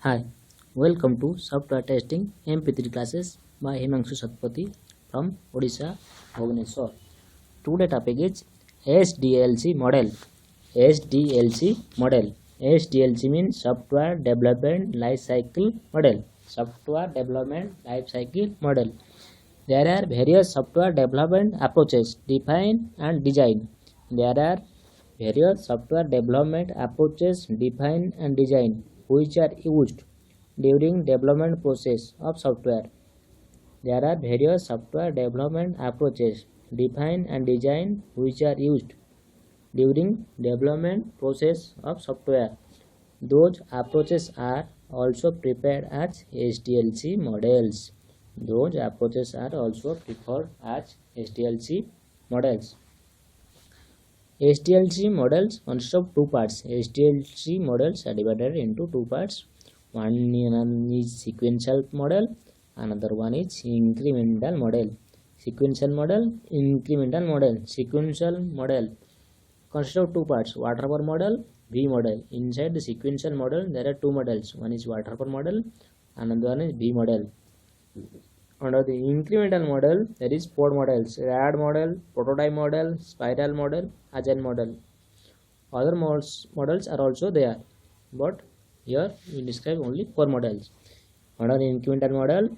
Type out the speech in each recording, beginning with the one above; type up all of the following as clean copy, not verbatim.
Hi, welcome to Software Testing MP3 classes by Himanshu Satpathy from Odisha, Bhubaneswar. Today topic is SDLC model. SDLC model. SDLC means Software Development Life Cycle Model. Software Development Life Cycle Model. There are various software development approaches defined and designed. There are various software development approaches defined and designed which are used during development process of software. There are various software development approaches defined and designed which are used during development process of software. Those approaches are also prepared as SDLC models. Those approaches are also preferred as SDLC models. SDLC models consist of two parts. SDLC models are divided into two parts. One is sequential model, another one is incremental model. Sequential model, incremental model. Sequential model consists of two parts: waterfall model, V model. Inside the sequential model, there are two models. One is waterfall model, another one is V model. Under the incremental model, there is four models: RAD model, prototype model, spiral model, agile model. Other models are also there, but here we describe only four models. Under the incremental model,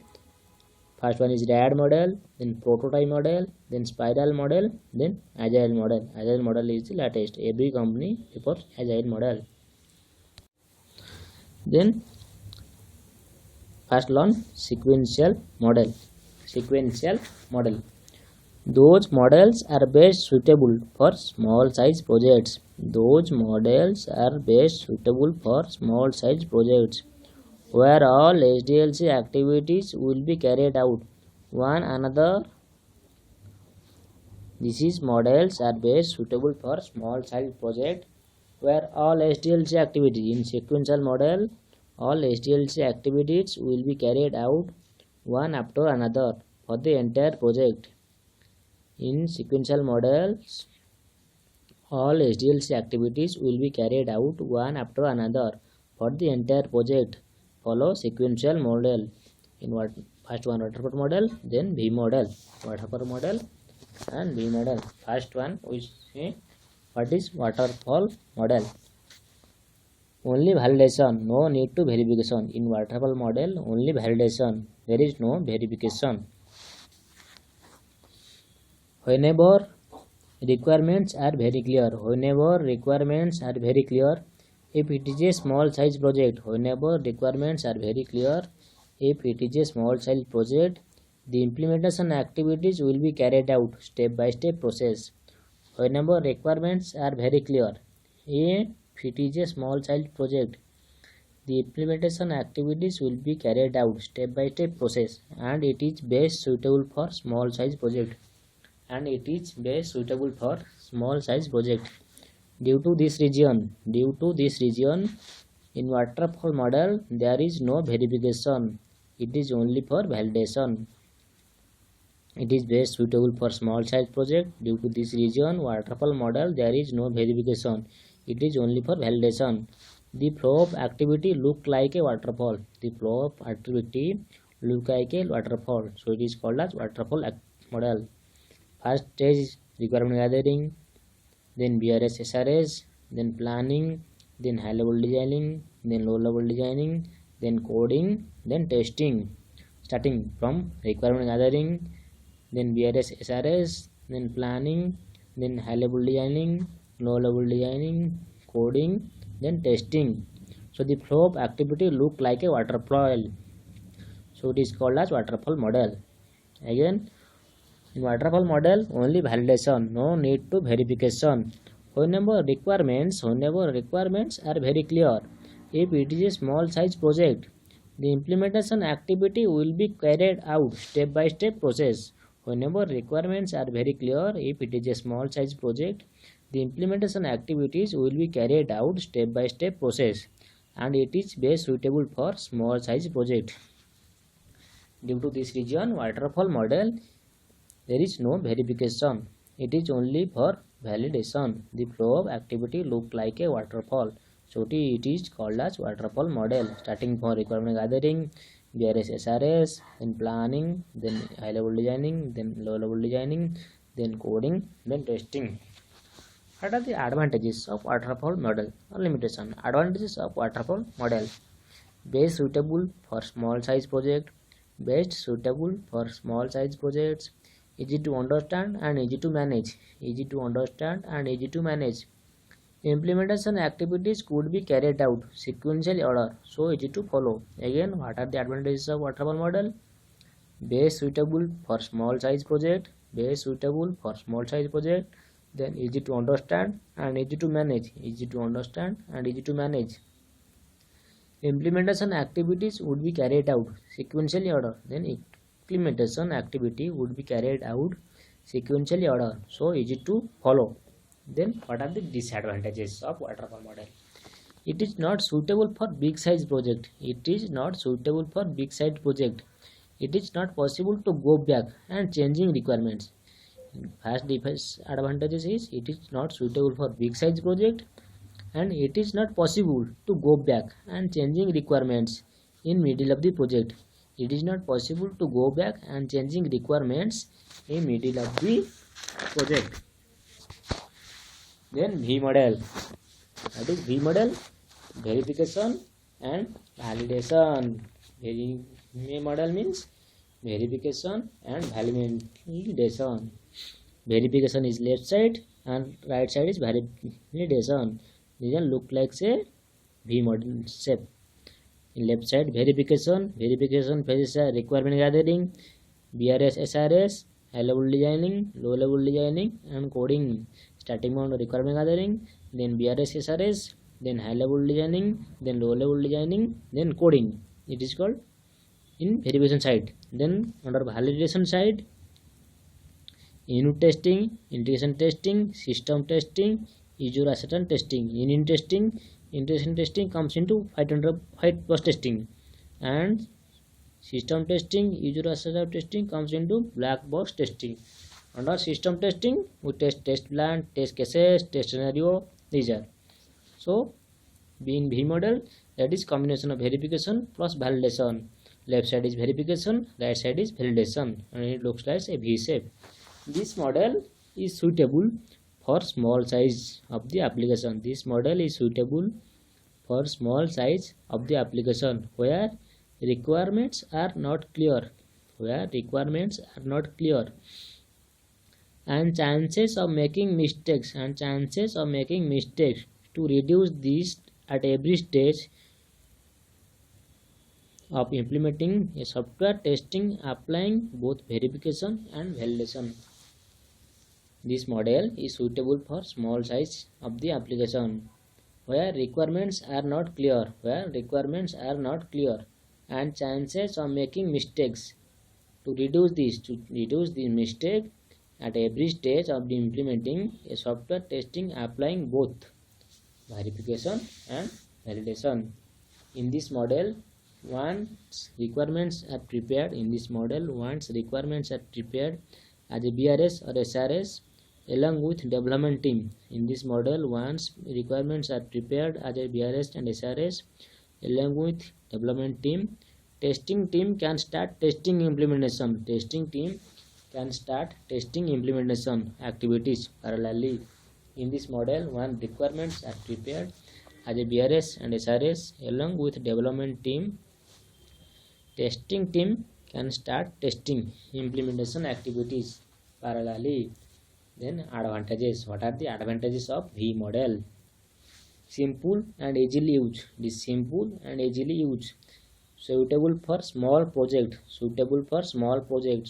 first one is RAD model, then prototype model, then spiral model, then agile model. Agile model is the latest. Every company prefers agile model. Then first one, sequential model. Sequential model. Those models are best suitable for small size projects. Those models are best suitable for small size projects where all SDLC activities will be carried out one another. These models are best suitable for small size project where all SDLC activities in sequential model, all SDLC activities will be carried out one after another for the entire project. In sequential models, all SDLC activities will be carried out one after another for the entire project. Follow sequential model. In first one waterfall model, then V model. Waterfall model and V model. First one we see what is waterfall model. Only validation, no need to verification. In waterfall model, only validation. There is no verification. Whenever requirements are very clear. Whenever requirements are very clear. If it is a small size project, whenever requirements are very clear. If it is a small size project, the implementation activities will be carried out step by step process. Whenever requirements are very clear. If it is a small size project, the implementation activities will be carried out step by step process, and it is best suitable for small size project. Due to this reason, in waterfall model there is no verification. It is only for validation. It is best suitable for small size project. Due to this reason, waterfall model there is no verification. It is only for validation. The flow of activity look like a waterfall. The flow of activity look like a waterfall. So it is called as waterfall model. First stage is requirement gathering, then BRS SRS, then planning, then high level designing, then low level designing, then coding, then testing. Starting from requirement gathering, then BRS SRS, then planning, then high level designing, low level designing, coding, then testing. So the flow of activity look like a waterfall. So it is called as waterfall model. Again, in waterfall model, only validation, no need to verification. Whenever requirements are very clear. If it is a small size project, the implementation activity will be carried out step by step process. Whenever requirements are very clear, if it is a small size project, the implementation activities will be carried out step by step process, and it is best suitable for small size project. Due to this reason, waterfall model there is no verification. It is only for validation. The flow of activity look like a waterfall. So it is called as waterfall model. Starting from requirement gathering, BRS SRS, then planning, then high level designing, then low level designing, then coding, then testing. What are the advantages of waterfall model or limitation? Advantages of waterfall model: best suitable for small size project, best suitable for small size projects, easy to understand and easy to manage, easy to understand and easy to manage. Implementation activities could be carried out sequential order, so easy to follow. Again, what are the advantages of waterfall model? Base suitable for small size project, base suitable for small size project, then easy to understand and easy to manage, easy to understand and easy to manage. Implementation activities would be carried out sequentially order, then implementation activity would be carried out sequentially order, so easy to follow. Then what are the disadvantages of waterfall model? It is not suitable for big size project. It is not suitable for big size project. It is not possible to go back and changing requirements. First disadvantages is it is not suitable for big size project, and it is not possible to go back and changing requirements in middle of the project. It is not possible to go back and changing requirements in middle of the project. Then V model. That is V model, verification and validation. V model means verification and validation. Verification is left side and right side is validation. This one look like say V model shape. In left side verification phases are requirement gathering, BRS SRS, high level designing, low level designing and coding. Starting from requirement gathering, then BRS SRS, then high level designing, then low level designing, then coding. It is called in verification side. Then under validation side, unit testing, integration testing, system testing, user acceptance testing. Unit testing, integration testing comes into white box testing, and system testing, user acceptance testing comes into black box testing. Under system testing, we test plan, test cases, test scenario. These are so being V model, that is combination of verification plus validation. Left side is verification, right side is validation, and it looks like a V shape. This model is suitable for small size of the application. This model is suitable for small size of the application where requirements are not clear, and chances of making mistakes, to reduce this at every stage of implementing a software, testing, applying both verification and validation. This model is suitable for small size of the application where requirements are not clear, and chances of making mistakes. To reduce the mistake at every stage of the implementing a software, testing, applying both verification and validation. In this model, once requirements are prepared as a BRS or SRS along with development team. In this model, once requirements are prepared as a BRS and SRS along with development team, testing team can start testing implementation. Activities parallelly. In this model, when requirements are prepared as a BRS and SRS along with development team, testing team can start testing implementation activities parallelly. Then advantages. What are the advantages of V model? Simple and easily used. Suitable for small projects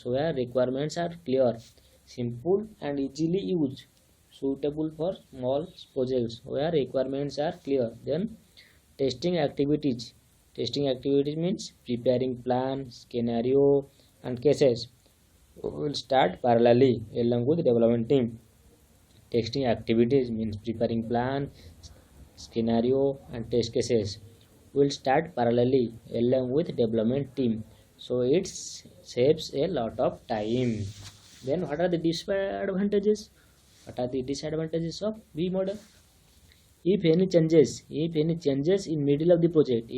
where requirements are clear. Simple and easily used. Suitable for small projects where requirements are clear. Then testing activities. Means preparing plan, scenario and cases will start parallelly along with development team. Testing activities means preparing plan, scenario and test cases will start parallelly along with development team, so it saves a lot of time. Then what are the disadvantages? Of V model? If any changes in middle of the project,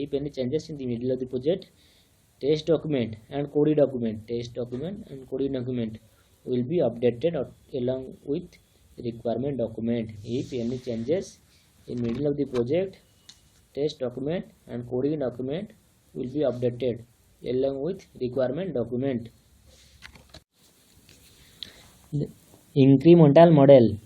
test document and coding document will be updated along with requirement document. If any changes in middle of the project, test document and coding document will be updated along with requirement document. Incremental model.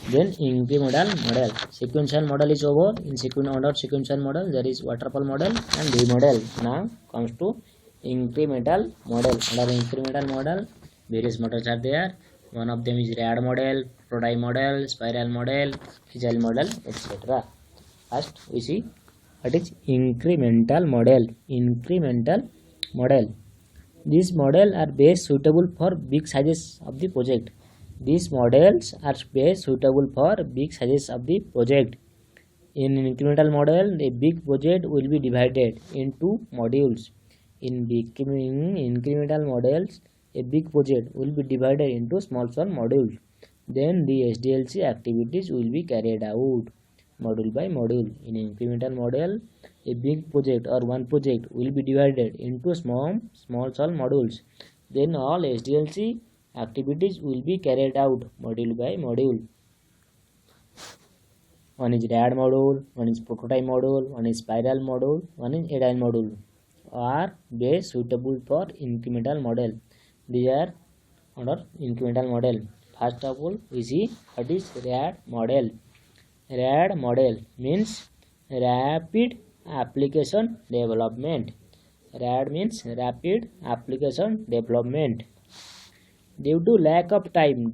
Then incremental model. Sequential model is over. In sequential model there is waterfall model and V model. Now comes to incremental model. Under incremental model, various models are there. One of them is rad model, prototype model, spiral model, agile model, etc. First we see what is incremental model. Incremental model. These models are best suitable for big sizes of the project. These models are best suitable for big sizes of the project. In an incremental model, a big project will be divided into modules. In incremental models, a big project will be divided into small modules. Then the SDLC activities will be carried out module by module. In incremental model, a big project or one project will be divided into small modules. Then all SDLC activities will be carried out module by module. One is rad module, one is prototype module, one is spiral module, one is agile module. Are best suitable for incremental model. These are under incremental model. First of all, we see what is rad model. Rad model means rapid application development. Rad means rapid application development. Due to lack of time,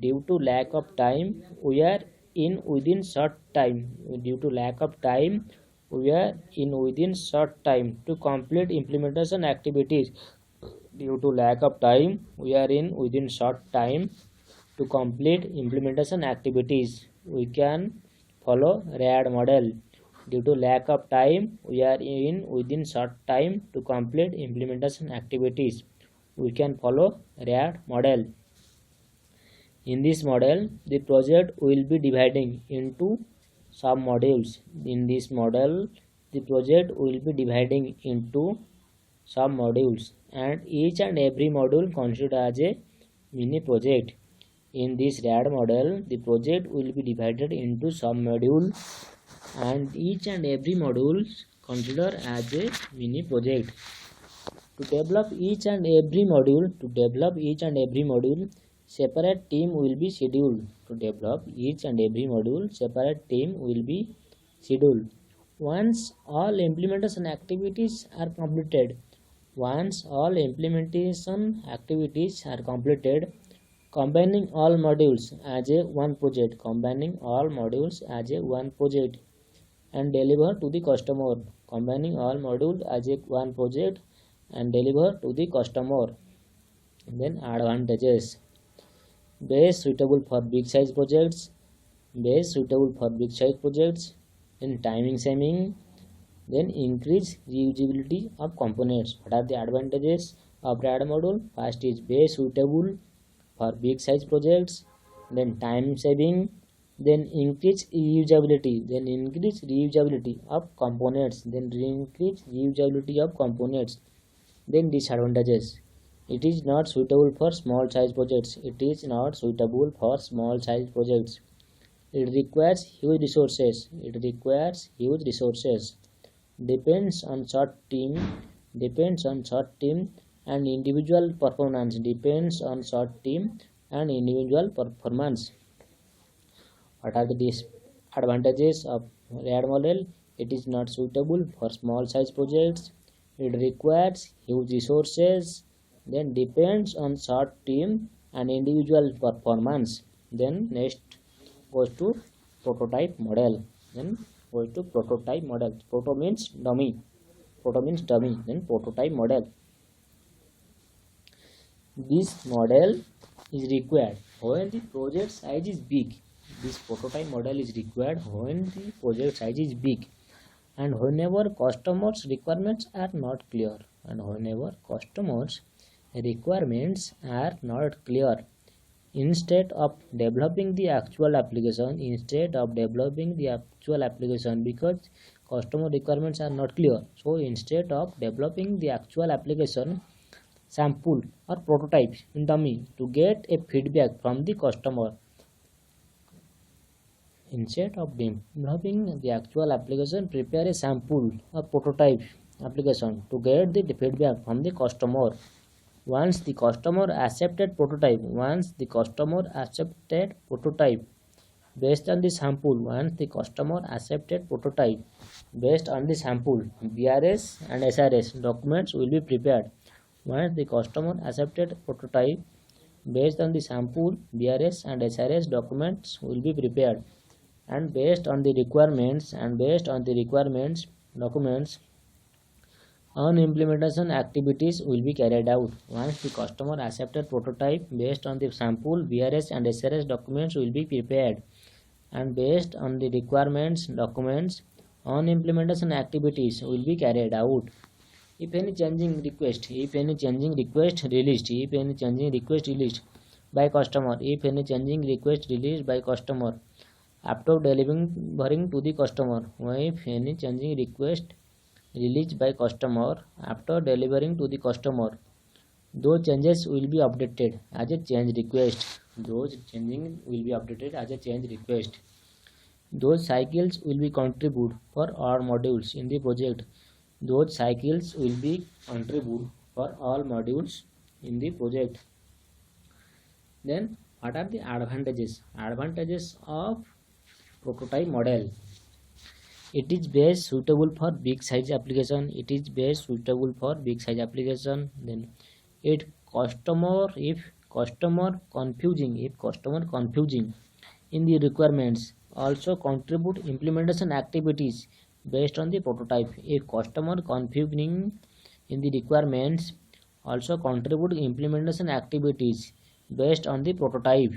we are in within short time. Due to lack of time, we are in within short time to complete implementation activities. Due to lack of time, we are in within short time to complete implementation activities. We can follow rad model. Due to lack of time, we are in within short time to complete implementation activities. We can follow rad model. In this model, the project will be dividing into sub-modules. In this model, the project will be dividing into sub-modules, and each and every module considered as a mini project. In this rad model, the project will be divided into sub-module, and each and every module considered as a mini project. To develop each and every module, separate team will be scheduled. To develop each and every module, separate team will be scheduled. Once all implementation activities are completed, combining all modules as a one project, and deliver to the customer. Combining all modules as a one project and deliver to the customer. And then advantages. Best suitable for big size projects. Then timing saving. Then increase reusability of components. What are the advantages of rad module? First is best suitable for big size projects. Then time saving. Then increase reusability. Of components. Then disadvantages. It is not suitable for small size projects. It requires huge resources. Depends on short team and individual performance. What are the disadvantages of rad model? It is not suitable for small size projects. It requires huge resources. Then depends on short team and individual performance. Then next goes to prototype model. Proto means dummy. Then prototype model. This model is required when the project size is big. This prototype model is required when the project size is big, and whenever customers' requirements are not clear. Instead of developing the actual application, because customer requirements are not clear, so instead of developing the actual application, sample or prototype in dummy to get a feedback from the customer. Instead of developing the actual application, prepare a sample or prototype application to get the feedback from the customer. Once the customer accepted prototype based on the sample, BRS and SRS documents will be prepared. Once the customer accepted prototype based on the sample, BRS and SRS documents will be prepared, and based on the requirements documents on implementation activities will be carried out. Once the customer accepted prototype based on the sample, BRS and SRS documents will be prepared, and based on the requirements documents on implementation activities will be carried out. If any changing request released by customer, after delivering to the customer, if any changing request released by customer after delivering to the customer, those changes will be updated as a change request. Those cycles will be contribute for all modules in the project. Then what are the advantages of prototype model? It is best suitable for big size application. Then if customer confusing in the requirements, also contribute implementation activities based on the prototype. If customer confusing in the requirements, also contribute implementation activities based on the prototype.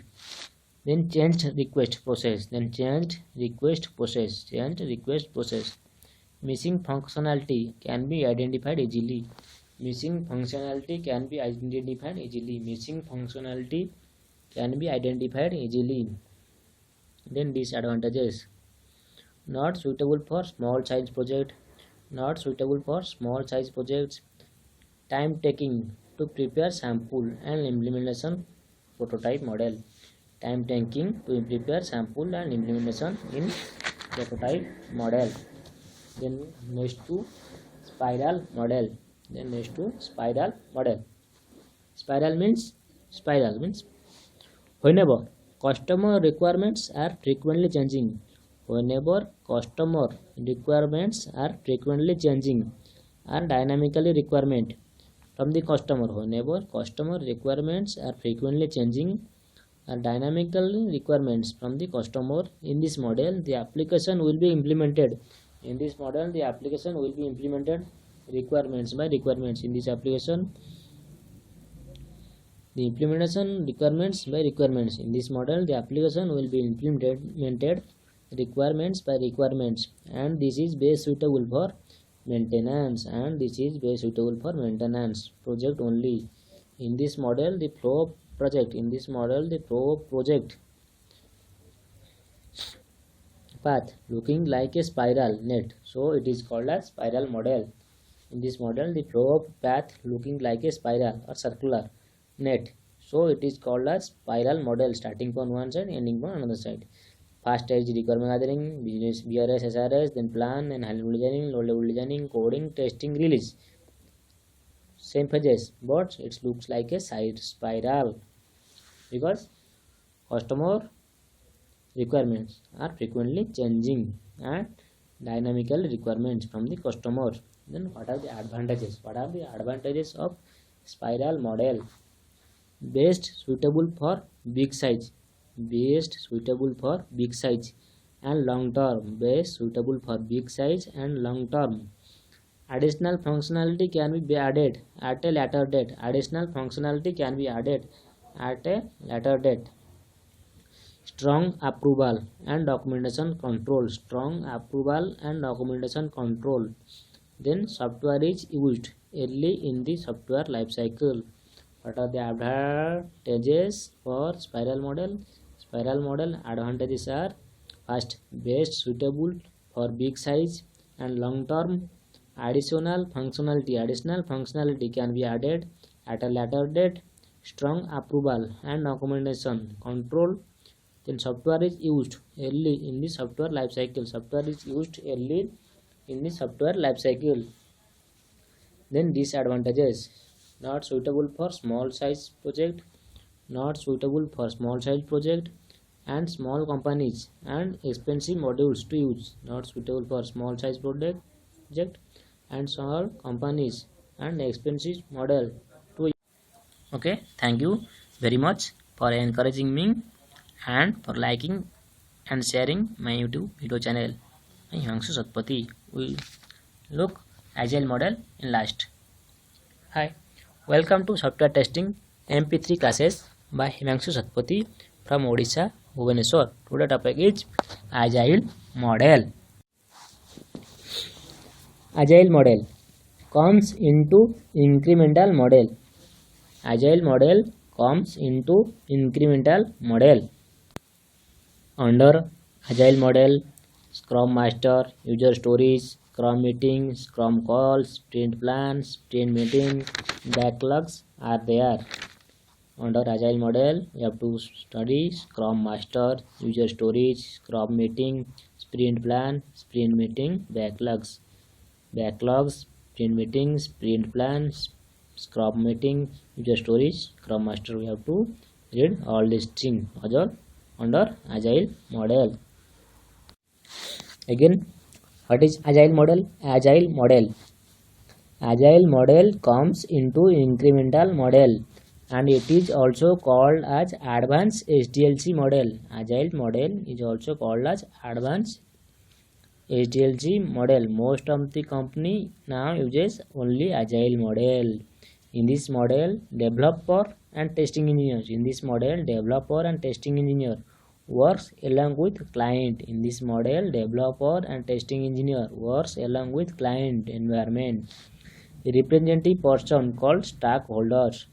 Then changed request process. Missing functionality can be identified easily. Then disadvantages: not suitable for small size projects, time taking to prepare sample and implementation prototype model. Then next to spiral model. Spiral means whenever customer requirements are frequently changing, and dynamically requirement from the customer. Whenever customer requirements are frequently changing and dynamical requirements from the customer, in this model the application will be implemented. Requirements by requirements. In this application, the implementation requirements by requirements. In this model, the application will be implemented requirements by requirements, and this is best suitable for maintenance project only. In this model, the flow project path looking like a spiral net, so it is called as spiral model. In this model, the flow path looking like a spiral or circular net, so it is called as spiral model, starting from one side, ending from another side. First stage requirement gathering, business BRS, SRS, then plan and high level designing, low level designing, coding, testing, release. Same phases, but it looks like a side spiral because customer requirements are frequently changing and dynamical requirements from the customer. Then what are the advantages? Of spiral model? Best suitable for big size and long term. Additional functionality can be added at a later date. Strong approval and documentation control. Then software is used early in the software life cycle. What are the advantages for spiral model? Spiral model advantages are: first, best suitable for big size and long term. Additional functionality can be added at a later date. Strong approval and documentation control. Then software is used early in the software life cycle. Software is used early in the software life cycle. Then disadvantages: not suitable for small size project, not suitable for small size project and small companies, and expensive modules to use. Not suitable for small size project and small companies and expensive model to use. Okay, thank you very much for encouraging me and for liking and sharing my YouTube video channel. I am Himanshu Satpathy. We look agile model in last. Hi, welcome to software testing MP3 classes by Himanshu Satpathy from Odisha, Bhubaneswar. Today topic is agile model. Agile model comes into incremental model. Agile model comes into incremental model. Under agile model, Scrum Master, user stories, Scrum meetings, Scrum calls, sprint plans, sprint meeting, backlogs are there. Under agile model, you have to study Scrum Master, user stories, Scrum meeting, sprint plan, sprint meeting, backlogs, sprint meeting, sprint plans, Scrum meeting, user stories, Scrum Master. We have to read all these things under agile model. Again, what is agile model? Agile model comes into incremental model, and it is also called as advanced SDLC model. Agile model is also called as advanced SDLC model. Most of the company now uses only agile model. In this model, developer and testing engineers. Works along with client. In this model, developer and testing engineer works along with client environment. The representative person called stakeholders.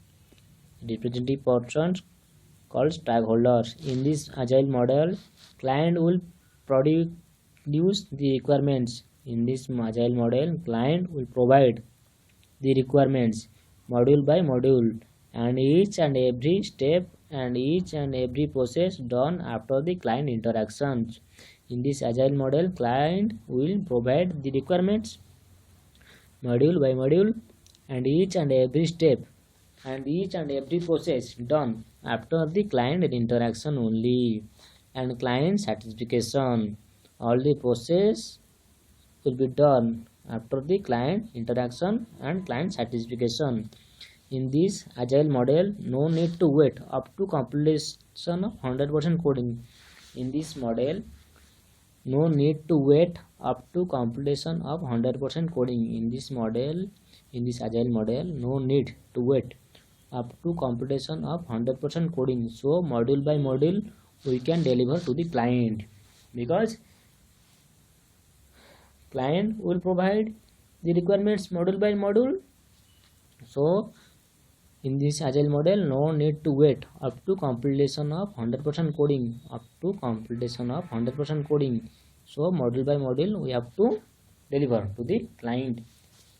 In this agile model, client will produce the requirements. In this agile model, client will provide the requirements module by module, and each and every step and each and every process done after the client interactions. In this agile model, client will provide the requirements module by module, and each and every step and each and every process done after the client interaction only, and client satisfaction. All the process will be done after the client interaction and client satisfaction. In this agile model, no need to wait up to completion of 100% coding. In this model, no need to wait up to completion of 100% coding. In this agile model, no need to wait up to completion of 100% coding. So module by module we can deliver to the client, because client will provide the requirements module by module. So in this agile model, no need to wait up to completion of 100% coding. So module by module we have to deliver to the client.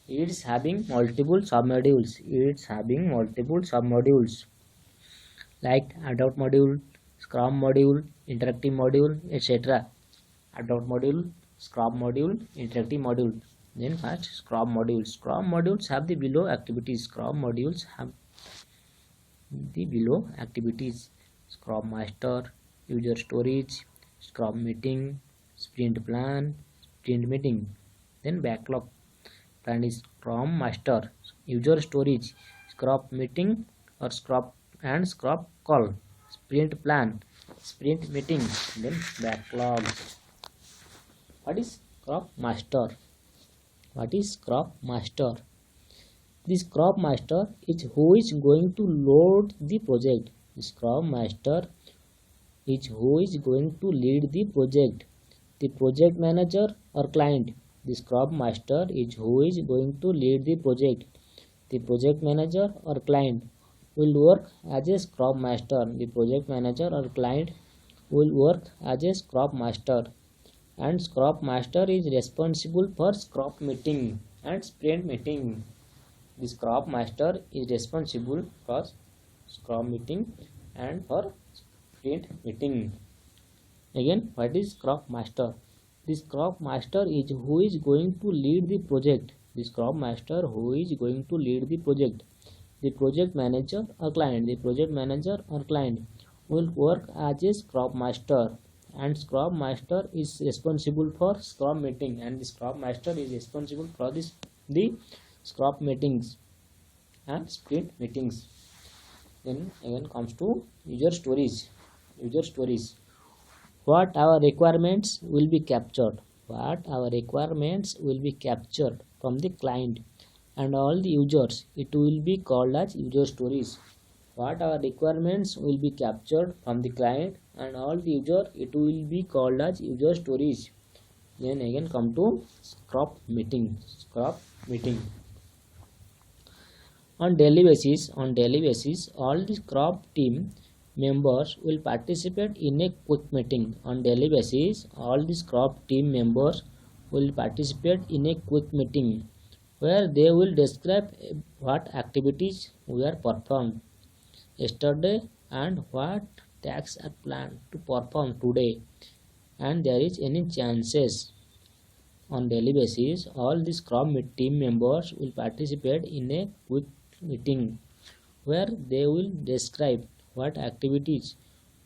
It's having multiple submodules. Like adopt module, Scrum module, interactive module, etc. Adopt module, Scrum module, interactive module. Then first, Scrum modules. Scrum modules have the below activities. Scrum Master, user storage, Scrum meeting, sprint plan, sprint meeting. Then backlog plan is Scrum Master, user storage, Scrum meeting or Scrum call, sprint plan, sprint meeting. Then backlog. What is Scrum Master? The Scrum Master is who is going to load the project. The Scrum Master is who is going to lead the project. The project manager or client. The Scrum Master is who is going to lead the project. The project manager or client. will work as a Scrum Master. The project manager or client will work as a Scrum Master, and Scrum Master is responsible for Scrum meeting and sprint meeting. The Scrum Master is responsible for Scrum meeting and for sprint meeting. Again, what is Scrum Master? The Scrum Master is who is going to lead the project. The Scrum Master who is going to lead the project. The project manager or client. The project manager or client will work as a Scrum Master, and Scrum Master is responsible for Scrum meeting, and the Scrum Master is responsible for the Scrum meetings and sprint meetings. Then again comes to user stories. User stories. What our requirements will be captured. What our requirements will be captured from the client and all the users. It will be called as user stories. What our requirements will be captured from the client and all the user. It will be called as user stories. Then again come to Scrum meeting. Scrum meeting. On daily basis, all the Scrum team members will participate in a quick meeting. On daily basis, all the Scrum team members will participate in a quick meeting where they will describe what activities were performed yesterday and what tasks are planned to perform today, and there is any chances. On daily basis, all the Scrum team members will participate in a quick meeting where they will describe what activities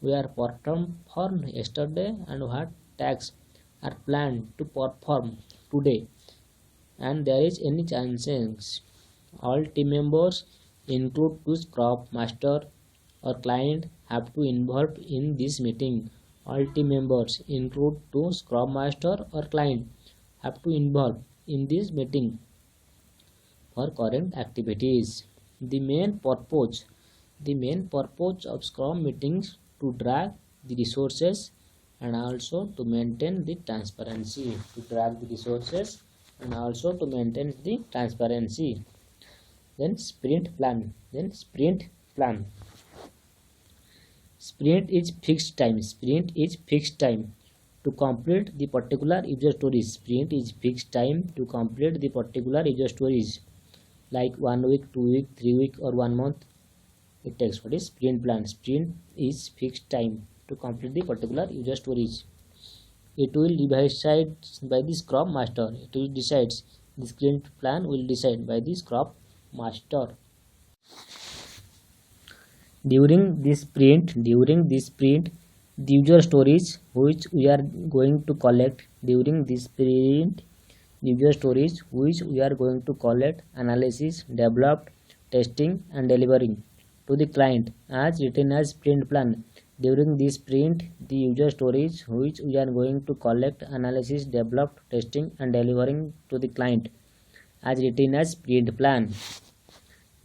were performed yesterday and what tasks are planned to perform today, and there is any chances. All team members include two Scrum Master or client have to involve in this meeting. All team members include two Scrum Master or client have to involve in this meeting for current activities. The main purpose of Scrum meetings to track the resources and also to maintain the transparency. Then sprint plan. Sprint is fixed time. To complete the particular user stories. Sprint is fixed time to complete the particular user stories, like 1 week, 2 week, 3 week, or 1 month it takes. What is sprint plan? Sprint is fixed time to complete the particular user stories. It will decide by the Scrum Master. The sprint plan will decide by the Scrum Master. During this sprint, the user stories which we are going to collect during this sprint, analysis, developed, testing, and delivering to the client as written as sprint plan. During this sprint, the user stories which we are going to collect, analysis, developed, testing, and delivering to the client as written as sprint plan.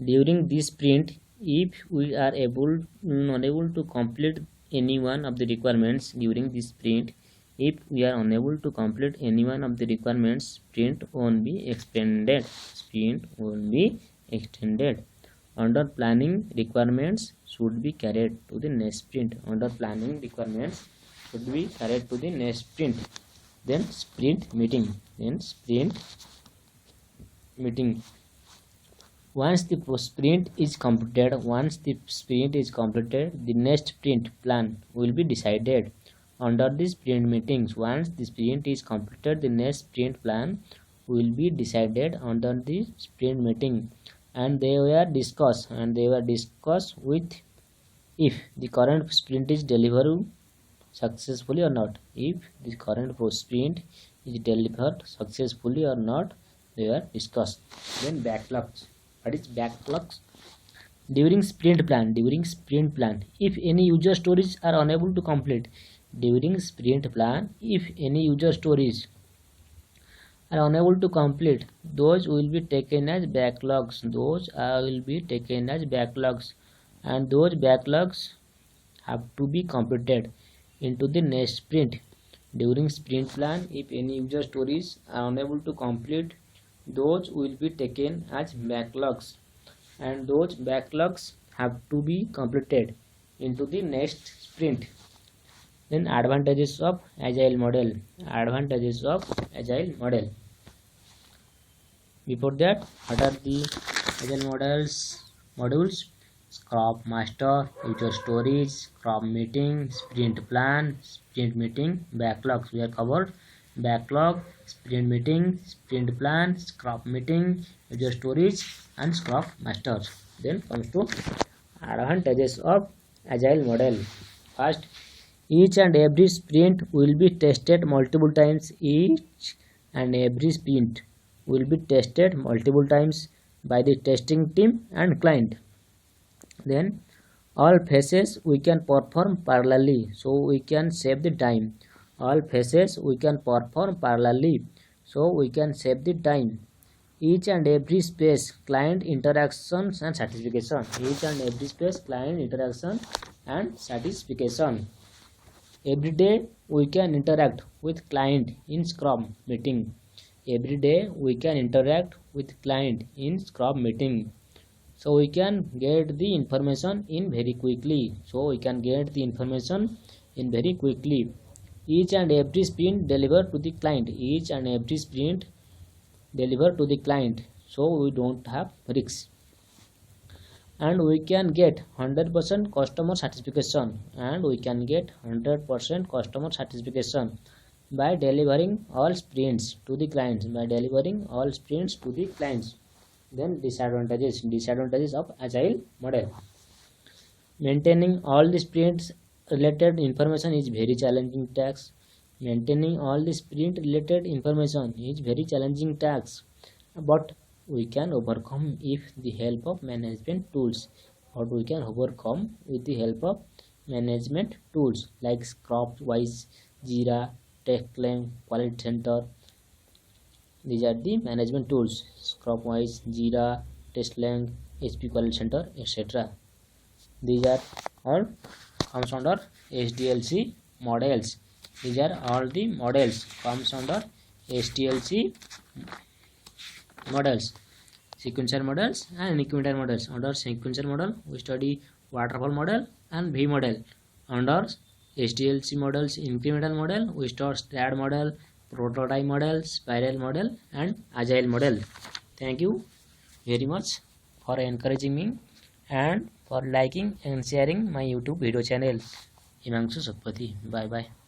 During this sprint, if we are unable to complete any one of the requirements during this sprint, sprint won't be extended. Under planning, requirements should be carried to the next sprint. Then sprint meeting. Once the sprint is completed, the next sprint plan will be decided. Under the sprint meetings, once the sprint is completed, the next sprint plan will be decided under the sprint meeting, and they were discussed with if the current sprint is delivered successfully or not. If the current sprint is delivered successfully or not, they were discussed. Then backlogs. What is backlogs? During sprint plan, if any user stories are unable to complete during sprint plan, those will be taken as backlogs. And those backlogs have to be completed into the next sprint. During sprint plan, if any user stories are unable to complete, those will be taken as backlogs, and those backlogs have to be completed into the next sprint. Then advantages of agile model. Advantages of agile model. Before that, what are the agile modules? Scrum master, user stories, Scrum meeting, sprint plan, sprint meeting, backlogs. We are covered backlog, sprint meeting, sprint plan, Scrum meeting, user stories, and Scrum master. Then comes to advantages of agile model. First, each and every sprint will be tested multiple times. Each and every sprint will be tested multiple times by the testing team and client. Then all phases we can perform parallelly, so we can save the time. All phases we can perform parallelly, so we can save the time. Each and every space client interactions and satisfaction. Each and every space client interaction and satisfaction. Every day we can interact with client in Scrum meeting. Every day we can interact with client in Scrum meeting, so we can get the information in very quickly. Each and every sprint deliver to the client. Each and every sprint deliver to the client, so we don't have risks. And we can get 100% customer satisfaction. By delivering all sprints to the clients. Then disadvantages of agile model. Maintaining all the sprints related information is very challenging task. But we can overcome with the help of management tools. Like Scrapwise, Jira, TechLane, Quality Center. These are the management tools: Scrapwise, Jira, TestLang, HP Quality Center, etc. These are all comes under SDLC models. These are all the models comes under SDLC models. Sequential models and incremental models. Under sequential model, we study waterfall model and V model. Under SDLC models, incremental model, we start STRAD model, prototype model, spiral model, and agile model. Thank you very much for encouraging me and for liking and sharing my YouTube video channel. Himanshu Sakpati. Bye bye.